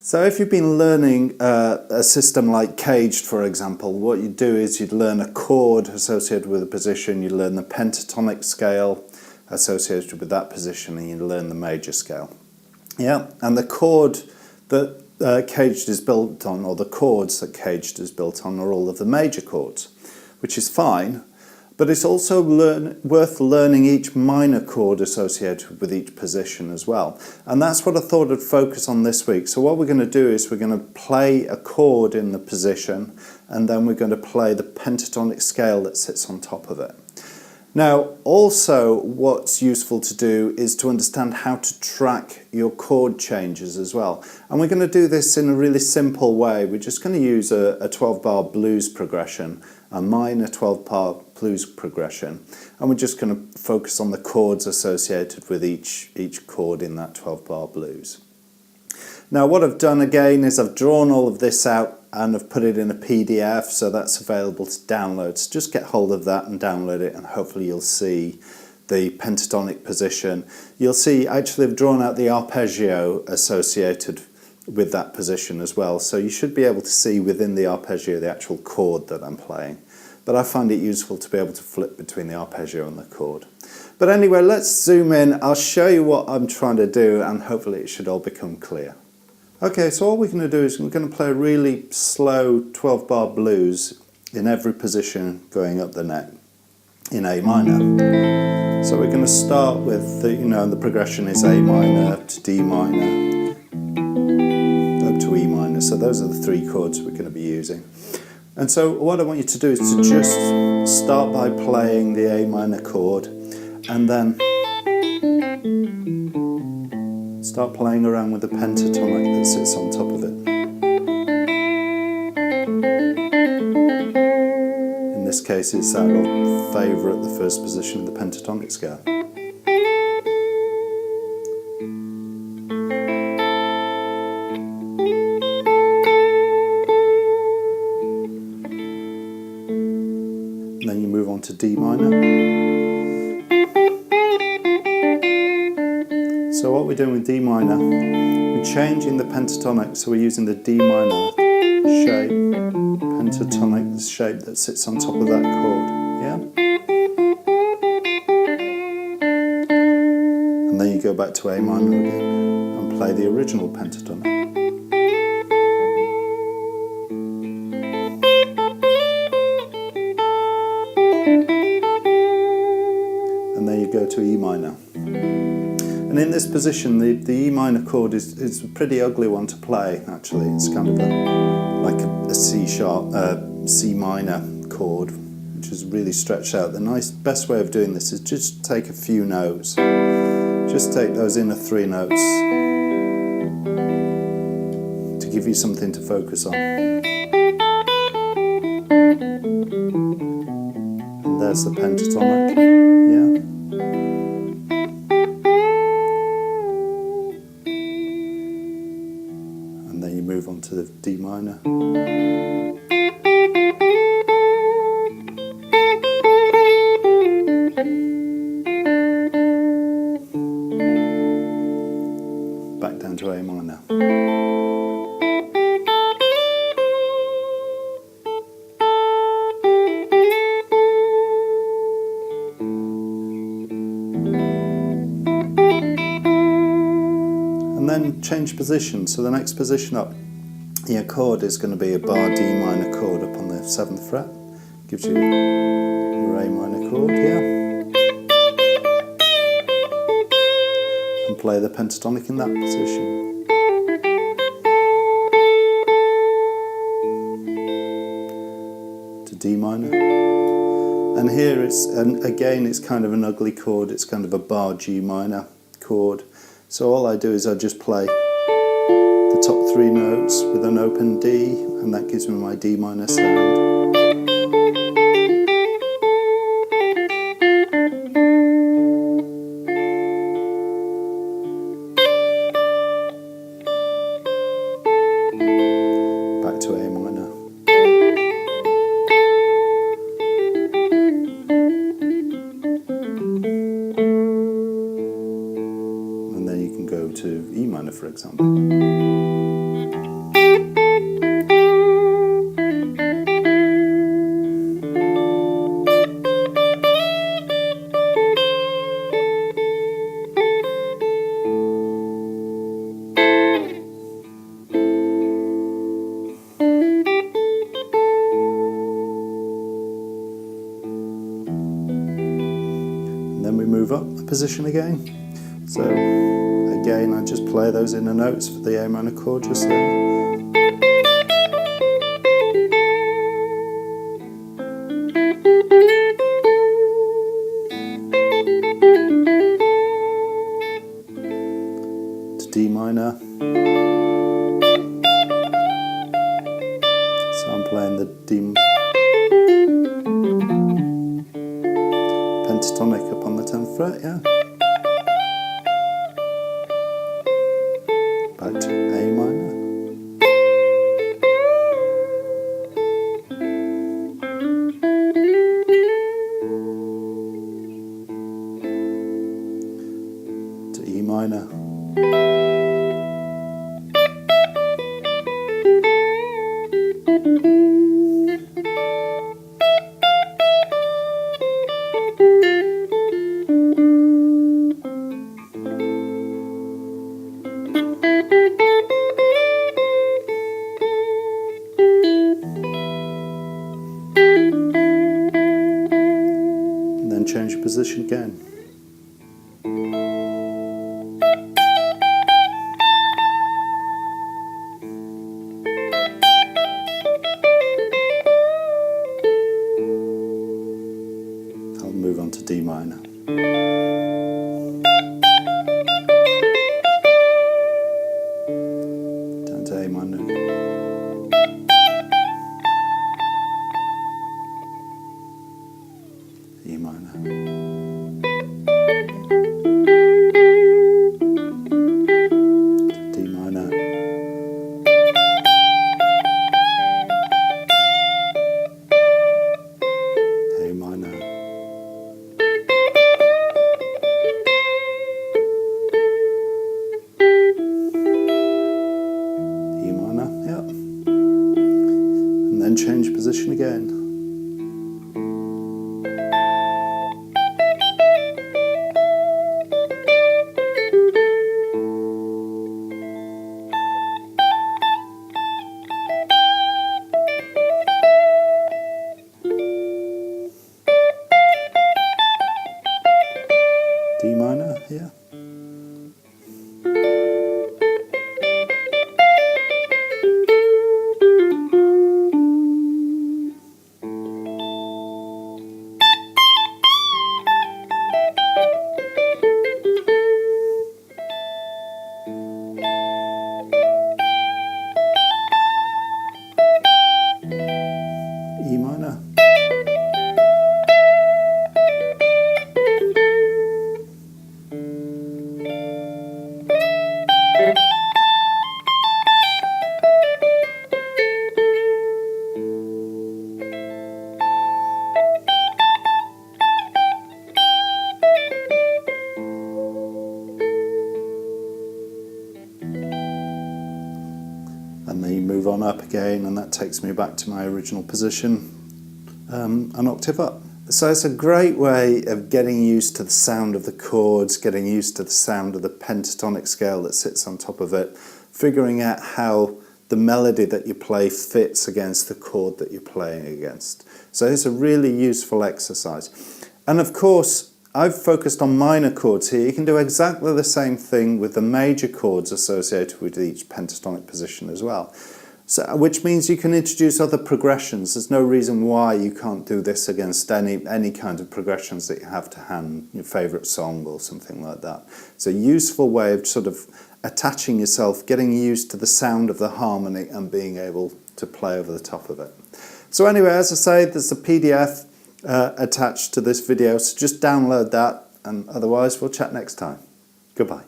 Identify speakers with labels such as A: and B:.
A: So if you've been learning a system like Caged, for example, what you'd do is you'd learn a chord associated with a position, you'd learn the pentatonic scale associated with that position, and you'd learn the major scale. Yeah, and the chord that Caged is built on, or the chords that Caged is built on, are all of the major chords, which is fine. But it's also worth learning each minor chord associated with each position as well. And that's what I thought I'd focus on this week. So what we're going to do is we're going to play a chord in the position, and then we're going to play the pentatonic scale that sits on top of it. Now, also what's useful to do is to understand how to track your chord changes as well. And we're going to do this in a really simple way. We're just going to use a 12-bar blues progression, a minor 12-bar blues progression, and we're just going to focus on the chords associated with each chord in that 12-bar blues. Now what I've done again is I've drawn all of this out and I've put it in a PDF, so that's available to download. So just get hold of that and download it, and hopefully you'll see the pentatonic position. You'll see actually I've drawn out the arpeggio associated with that position as well, so you should be able to see within the arpeggio the actual chord that I'm playing. But I find it useful to be able to flip between the arpeggio and the chord. But anyway, let's zoom in. I'll show you what I'm trying to do, and hopefully it should all become clear. Okay, so all we're going to do is we're going to play a really slow 12-bar blues in every position going up the neck in A minor. So we're going to start with the progression is A minor to D minor up to E minor. So those are the three chords we're going to be using. And so what I want you to do is to just start by playing the A minor chord, and then start playing around with the pentatonic that sits on top of it. In this case it's our favourite, the first position of the pentatonic scale. And then you move on to D minor. So what we're doing with D minor, we're changing the pentatonic, so we're using the D minor shape, pentatonic, the shape that sits on top of that chord, yeah? And then you go back to A minor again and play the original pentatonic. And then you go to E minor. And in this position, the E minor chord is a pretty ugly one to play, actually. It's kind of like a C sharp, C minor chord, which is really stretched out. The best way of doing this is just take a few notes. Just take those inner three notes to give you something to focus on. And there's the pentatonic, yeah? And then you move on to the D minor. Back down to A minor. And then change position. So the next position up, your chord is going to be a bar D minor chord up on the 7th fret. Gives you your A minor chord here. And play the pentatonic in that position. To D minor. And here again it's kind of an ugly chord. It's kind of a bar G minor chord. So all I do is I just play the top three notes with an open D, and that gives me my D minor sound. Back to A minor. And then you can go to E minor, for example. position again. So again, I just play those inner notes for the A minor chord just there. To D minor. So I'm playing the D pentatonic up on the 10th fret, yeah. Back to A minor. To E minor. And then change your position again. I'll move on to D minor. Down to A minor. E minor. D minor. A minor. E minor, yep. And then change position again. D minor, yeah. E minor. And then you move on up again, and that takes me back to my original position, an octave up. So it's a great way of getting used to the sound of the chords, getting used to the sound of the pentatonic scale that sits on top of it, figuring out how the melody that you play fits against the chord that you're playing against. So it's a really useful exercise. And of course, I've focused on minor chords here. You can do exactly the same thing with the major chords associated with each pentatonic position as well. So, which means you can introduce other progressions. There's no reason why you can't do this against any kind of progressions that you have to hand, your favourite song or something like that. It's a useful way of sort of attaching yourself, getting used to the sound of the harmony and being able to play over the top of it. So anyway, as I say, there's a PDF attached to this video, so just download that, and otherwise we'll chat next time. Goodbye.